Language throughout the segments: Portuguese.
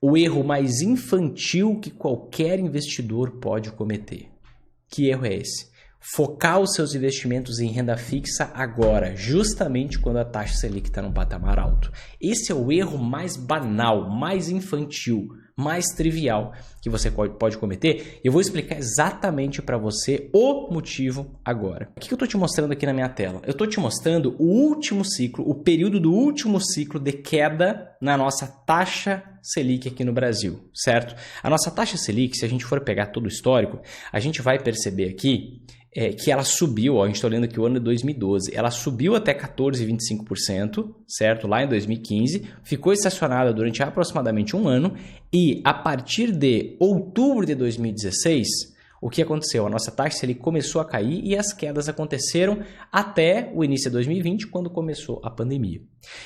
o erro mais infantil que qualquer investidor pode cometer. Que erro é esse? Focar os seus investimentos em renda fixa agora, justamente quando a taxa Selic está num patamar alto. Esse é o erro mais banal, mais infantil, mais trivial que você pode cometer. Eu vou explicar exatamente para você o motivo agora. O que eu estou te mostrando aqui na minha tela? Eu estou te mostrando o último ciclo, o período do último ciclo de queda na nossa taxa Selic aqui no Brasil, certo? A nossa taxa Selic, se a gente for pegar todo o histórico, a gente vai perceber aqui que ela subiu, a gente está olhando aqui o ano de 2012, ela subiu até 14,25%, certo? Lá em 2015, ficou estacionada durante aproximadamente um ano e a partir de outubro de 2016, o que aconteceu? A nossa taxa Selic começou a cair e as quedas aconteceram até o início de 2020, quando começou a pandemia.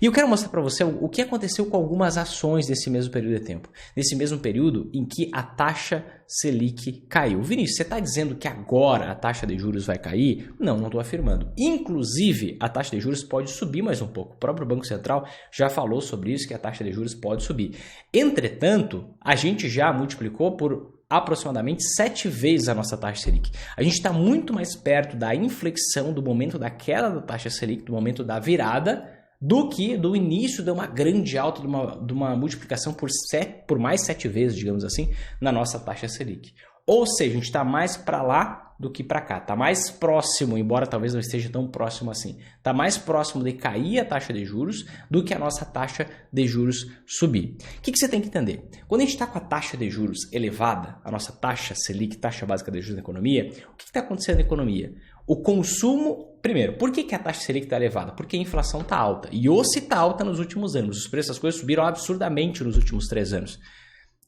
E eu quero mostrar para você o que aconteceu com algumas ações nesse mesmo período de tempo. Nesse mesmo período em que a taxa Selic caiu. Vinícius, você está dizendo que agora a taxa de juros vai cair? Não, não estou afirmando. Inclusive, a taxa de juros pode subir mais um pouco. O próprio Banco Central já falou sobre isso, que a taxa de juros pode subir. Entretanto, a gente já multiplicou por aproximadamente 7 vezes a nossa taxa Selic. A gente está muito mais perto da inflexão, do momento da queda da taxa Selic, do momento da virada, do que do início de uma grande alta, de uma multiplicação por mais 7 vezes, digamos assim, na nossa taxa Selic. Ou seja, a gente está mais para lá do que para cá. Está mais próximo, embora talvez não esteja tão próximo assim, está mais próximo de cair a taxa de juros do que a nossa taxa de juros subir. O que você tem que entender? Quando a gente está com a taxa de juros elevada, a nossa taxa Selic, taxa básica de juros na economia, o que está acontecendo na economia? O consumo, primeiro, por que a taxa Selic está elevada? Porque a inflação está alta. E ou se está alta nos últimos anos. Os preços das coisas subiram absurdamente nos últimos 3 anos.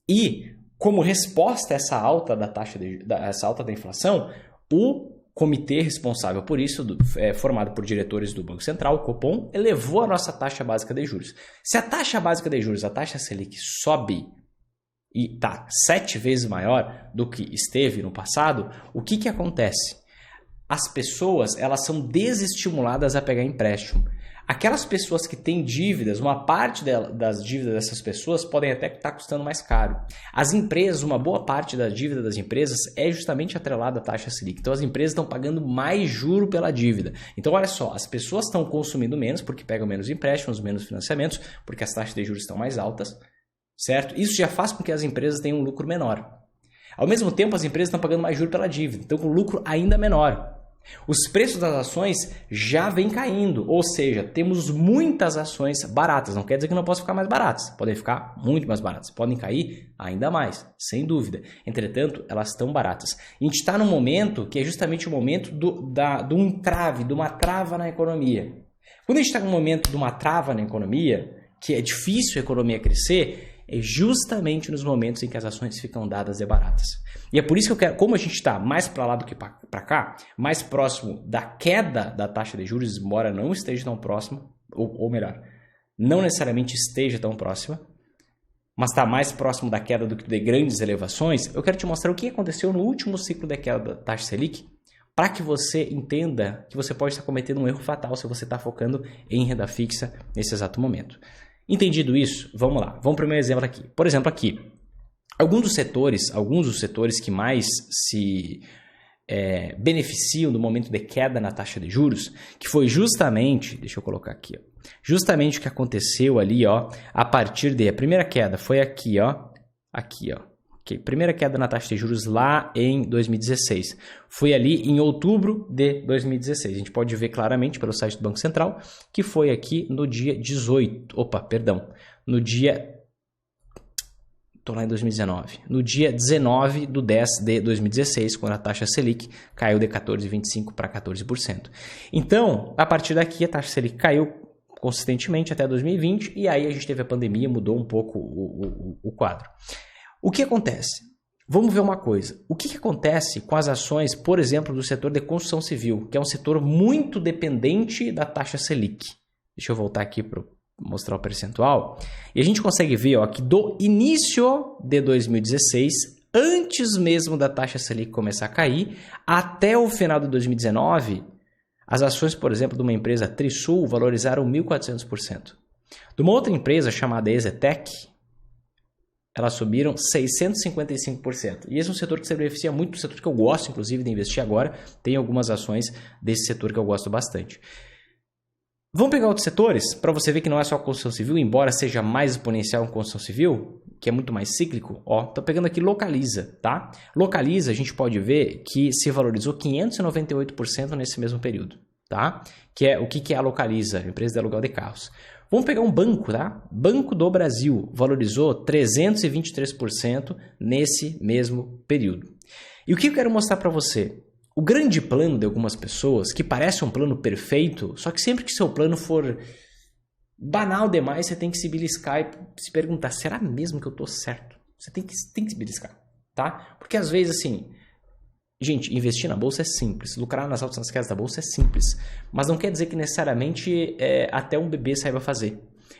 E como resposta a essa alta da inflação, o comitê responsável por isso, formado por diretores do Banco Central, o Copom, elevou a nossa taxa básica de juros. Se a taxa básica de juros, a taxa Selic, sobe e está 7 vezes maior do que esteve no passado, o que acontece? As pessoas, elas são desestimuladas a pegar empréstimo. Aquelas pessoas que têm dívidas, uma parte das dívidas dessas pessoas podem até estar custando mais caro. As empresas, uma boa parte da dívida das empresas é justamente atrelada à taxa Selic. Então as empresas estão pagando mais juro pela dívida. Então olha só, as pessoas estão consumindo menos porque pegam menos empréstimos, menos financiamentos, porque as taxas de juros estão mais altas, certo? Isso já faz com que as empresas tenham um lucro menor. Ao mesmo tempo, as empresas estão pagando mais juro pela dívida, então com lucro ainda menor. Os preços das ações já vêm caindo, ou seja, temos muitas ações baratas. Não quer dizer que não possam ficar mais baratas, podem ficar muito mais baratas, podem cair ainda mais, sem dúvida. Entretanto, elas estão baratas. E a gente está num momento que é justamente o momento de um entrave, de uma trava na economia. Quando a gente está num momento de uma trava na economia, que é difícil a economia crescer, é justamente nos momentos em que as ações ficam dadas de baratas. E é por isso que eu quero, como a gente está mais para lá do que para cá, mais próximo da queda da taxa de juros, embora não esteja tão próximo, ou melhor, não necessariamente esteja tão próxima, mas está mais próximo da queda do que de grandes elevações, eu quero te mostrar o que aconteceu no último ciclo da queda da taxa Selic, para que você entenda que você pode estar cometendo um erro fatal se você está focando em renda fixa nesse exato momento. Entendido isso, vamos lá. Vamos para o meu exemplo aqui. Por exemplo, aqui, alguns dos setores que mais se beneficiam do momento de queda na taxa de juros, que foi justamente, deixa eu colocar aqui, ó, justamente o que aconteceu ali, ó, a partir a primeira queda foi aqui, ó, okay. Primeira queda na taxa de juros lá em 2016. Foi ali em outubro de 2016. A gente pode ver claramente pelo site do Banco Central que foi aqui no dia 18. No dia... Estou lá em 2019. No dia 19 de 10 de 2016, quando a taxa Selic caiu de 14,25% para 14%. Então, a partir daqui, a taxa Selic caiu consistentemente até 2020 e aí a gente teve a pandemia, mudou um pouco o quadro. O que acontece? Vamos ver uma coisa. O que acontece com as ações, por exemplo, do setor de construção civil, que é um setor muito dependente da taxa Selic? Deixa eu voltar aqui para mostrar o percentual. E a gente consegue ver, ó, que do início de 2016, antes mesmo da taxa Selic começar a cair, até o final de 2019, as ações, por exemplo, de uma empresa Trisul valorizaram 1.400%. De uma outra empresa chamada Exetec, elas subiram 655%. E esse é um setor que se beneficia muito, um setor que eu gosto, inclusive, de investir agora. Tem algumas ações desse setor que eu gosto bastante. Vamos pegar outros setores, para você ver que não é só a construção civil, embora seja mais exponencial em construção civil, que é muito mais cíclico. Tô pegando aqui Localiza, tá? Localiza, a gente pode ver que se valorizou 598% nesse mesmo período, tá? O que é a Localiza? Empresa de aluguel de carros. Vamos pegar um banco, tá? Banco do Brasil valorizou 323% nesse mesmo período. E o que eu quero mostrar para você? O grande plano de algumas pessoas, que parece um plano perfeito, só que sempre que seu plano for banal demais, você tem que se beliscar e se perguntar, será mesmo que eu estou certo? Você tem que se beliscar, tá? Porque às vezes, assim, gente, investir na bolsa é simples, lucrar nas altas e nas quedas da bolsa é simples, mas não quer dizer que necessariamente até um bebê saiba fazer.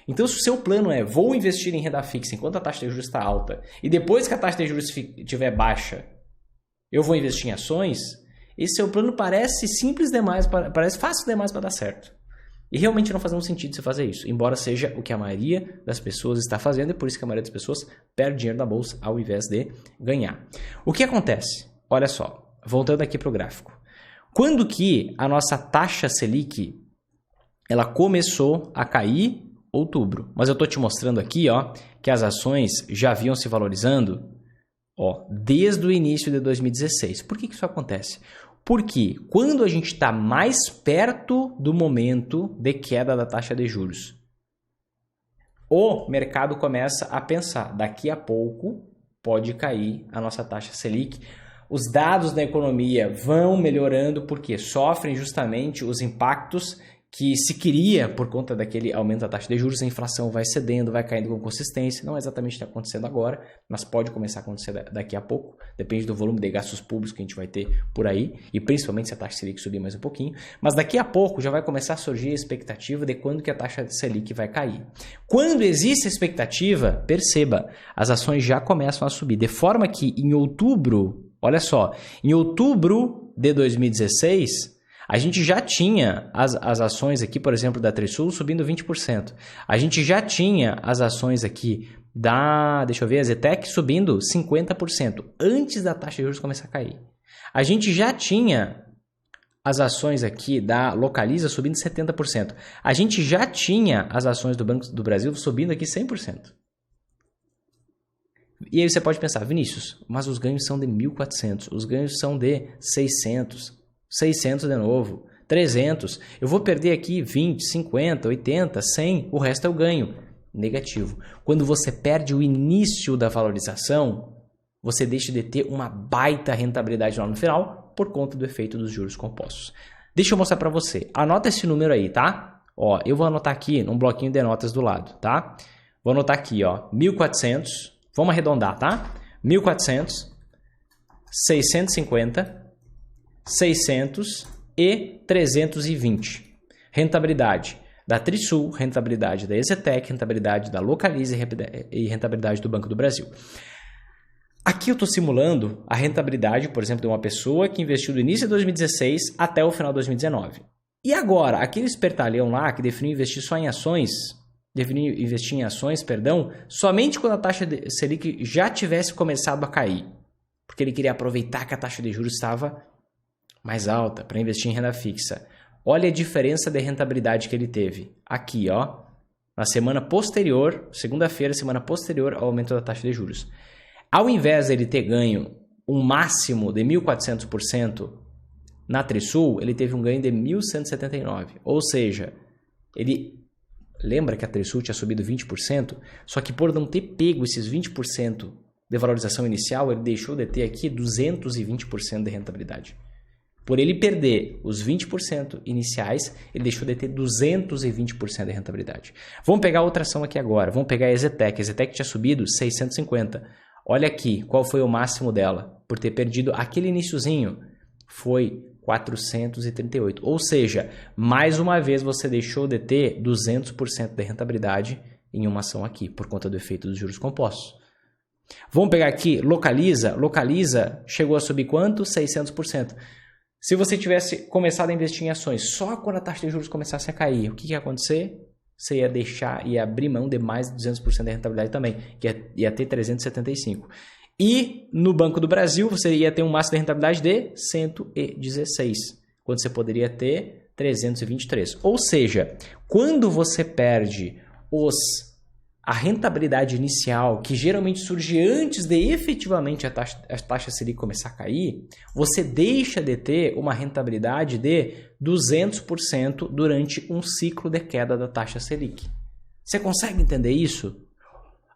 Então, se o seu plano é, vou investir em renda fixa enquanto a taxa de juros está alta, e depois que a taxa de juros estiver baixa, eu vou investir em ações, esse seu plano parece simples demais, parece fácil demais para dar certo. E realmente não faz nenhum sentido você fazer isso, embora seja o que a maioria das pessoas está fazendo, e por isso que a maioria das pessoas perde dinheiro na bolsa ao invés de ganhar. O que acontece? Olha só, voltando aqui para o gráfico. Quando que a nossa taxa Selic ela começou a cair? Outubro. Mas eu estou te mostrando aqui que as ações já vinham se valorizando desde o início de 2016. Por que isso acontece? Porque quando a gente está mais perto do momento de queda da taxa de juros, o mercado começa a pensar, daqui a pouco pode cair a nossa taxa Selic. Os dados da economia vão melhorando porque sofrem justamente os impactos que se queria por conta daquele aumento da taxa de juros, a inflação vai cedendo, vai caindo com consistência, não é exatamente o que está acontecendo agora, mas pode começar a acontecer daqui a pouco, depende do volume de gastos públicos que a gente vai ter por aí, e principalmente se a taxa Selic subir mais um pouquinho, mas daqui a pouco já vai começar a surgir a expectativa de quando que a taxa Selic vai cair. Quando existe a expectativa, perceba, as ações já começam a subir, de forma que em outubro, olha só, em outubro de 2016, a gente já tinha as ações aqui, por exemplo, da Trisul subindo 20%. A gente já tinha as ações aqui da, a Zetec subindo 50%, antes da taxa de juros começar a cair. A gente já tinha as ações aqui da Localiza subindo 70%. A gente já tinha as ações do Banco do Brasil subindo aqui 100%. E aí você pode pensar, Vinícius, mas os ganhos são de 1.400, os ganhos são de 600 de novo, 300, eu vou perder aqui 20, 50, 80, 100, o resto eu ganho. Negativo. Quando você perde o início da valorização, você deixa de ter uma baita rentabilidade lá no final por conta do efeito dos juros compostos. Deixa eu mostrar para você. Anota esse número aí, tá? Eu vou anotar aqui num bloquinho de notas do lado, tá? Vou anotar aqui, 1.400, vamos arredondar, tá? 1.400, 650, 600 e 320. Rentabilidade da Trisul, rentabilidade da Ezetec, rentabilidade da Localiza e rentabilidade do Banco do Brasil. Aqui eu estou simulando a rentabilidade, por exemplo, de uma pessoa que investiu do início de 2016 até o final de 2019. E agora, aquele espertalhão lá que definiu investir só em ações, somente quando a taxa de Selic já tivesse começado a cair, porque ele queria aproveitar que a taxa de juros estava mais alta para investir em renda fixa. Olha a diferença de rentabilidade que ele teve. Aqui, na semana posterior, segunda-feira, semana posterior ao aumento da taxa de juros. Ao invés de ele ter ganho um máximo de 1.400% na Trisul, ele teve um ganho de 1.179%. Ou seja, lembra que a Trisul tinha subido 20%? Só que por não ter pego esses 20% de valorização inicial, ele deixou de ter aqui 220% de rentabilidade. Por ele perder os 20% iniciais, ele deixou de ter 220% de rentabilidade. Vamos pegar outra ação aqui agora. Vamos pegar a Ezetec. A Ezetec tinha subido 650. Olha aqui, qual foi o máximo dela? Por ter perdido aquele iniciozinho, foi 438. Ou seja, mais uma vez você deixou de ter 200% de rentabilidade em uma ação aqui, por conta do efeito dos juros compostos. Vamos pegar aqui Localiza. Localiza chegou a subir quanto? 600%. Se você tivesse começado a investir em ações só quando a taxa de juros começasse a cair, o que ia acontecer? você ia deixar, ia abrir mão de mais de 200% da rentabilidade também, que ia ter 375. E no Banco do Brasil, você ia ter um máximo de rentabilidade de 116, quando você poderia ter 323. Ou seja, quando você perde a rentabilidade inicial, que geralmente surge antes de efetivamente a taxa Selic começar a cair, você deixa de ter uma rentabilidade de 200% durante um ciclo de queda da taxa Selic. Você consegue entender isso?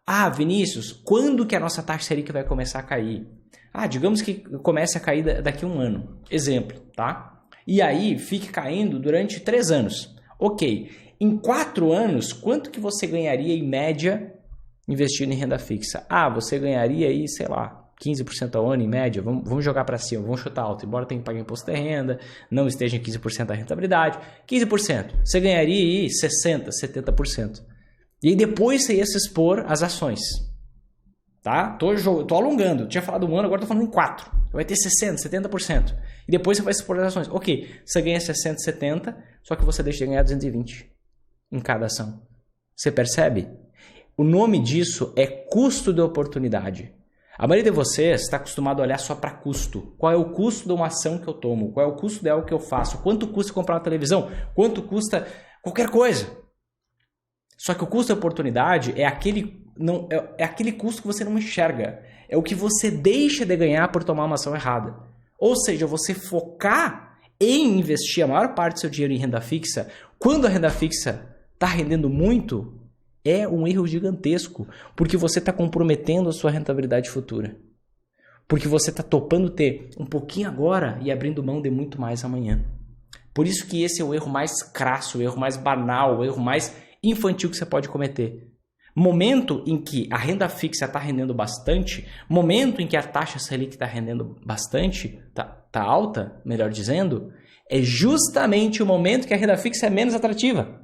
Ah, Vinícius, quando que a nossa taxa Selic vai começar a cair? Ah, digamos que comece a cair daqui a um ano. Exemplo, tá? E aí fique caindo durante 3 anos. Ok. Em 4 anos, quanto que você ganharia em média investindo em renda fixa? Ah, você ganharia aí, sei lá, 15% ao ano em média. Vamos jogar para cima, vamos chutar alto. Embora tenha que pagar imposto de renda, não esteja em 15% da rentabilidade. 15%. Você ganharia aí 60%, 70%. E aí depois você ia se expor às ações. Tá? Tô alongando. Eu tinha falado 1 ano, agora tô falando em 4. Vai ter 60%, 70%. E depois você vai se expor às ações. Ok, você ganha 60%, 70%, só que você deixa de ganhar 220% em cada ação. Você percebe? O nome disso é custo de oportunidade. A maioria de vocês está acostumado a olhar só para custo. Qual é o custo de uma ação que eu tomo? Qual é o custo de algo que eu faço? Quanto custa comprar uma televisão? Quanto custa qualquer coisa? Só que o custo de oportunidade é aquele custo que você não enxerga. É o que você deixa de ganhar por tomar uma ação errada. Ou seja, você focar em investir a maior parte do seu dinheiro em renda fixa, quando a renda fixa está rendendo muito, é um erro gigantesco. Porque você está comprometendo a sua rentabilidade futura. Porque você está topando ter um pouquinho agora e abrindo mão de muito mais amanhã. Por isso que esse é o erro mais crasso, o erro mais banal, o erro mais infantil que você pode cometer. Momento em que a renda fixa está rendendo bastante, momento em que a taxa Selic está rendendo bastante, tá alta, melhor dizendo, é justamente o momento que a renda fixa é menos atrativa.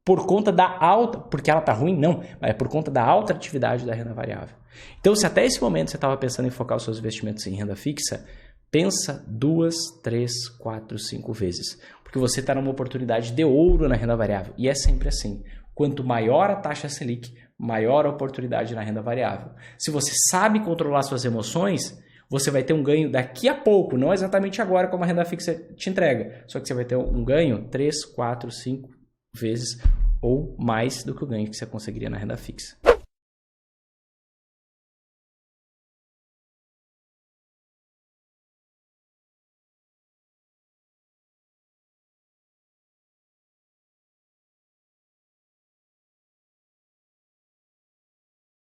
Por conta da alta, porque ela está ruim? Não, mas é por conta da alta atividade da renda variável. Então, se até esse momento você estava pensando em focar os seus investimentos em renda fixa, pensa 2, 3, 4, 5 vezes. Porque você está numa oportunidade de ouro na renda variável. E é sempre assim. Quanto maior a taxa Selic, maior a oportunidade na renda variável. Se você sabe controlar suas emoções, você vai ter um ganho daqui a pouco, não exatamente agora como a renda fixa te entrega. Só que você vai ter um ganho 3, 4, 5 vezes ou mais do que o ganho que você conseguiria na renda fixa.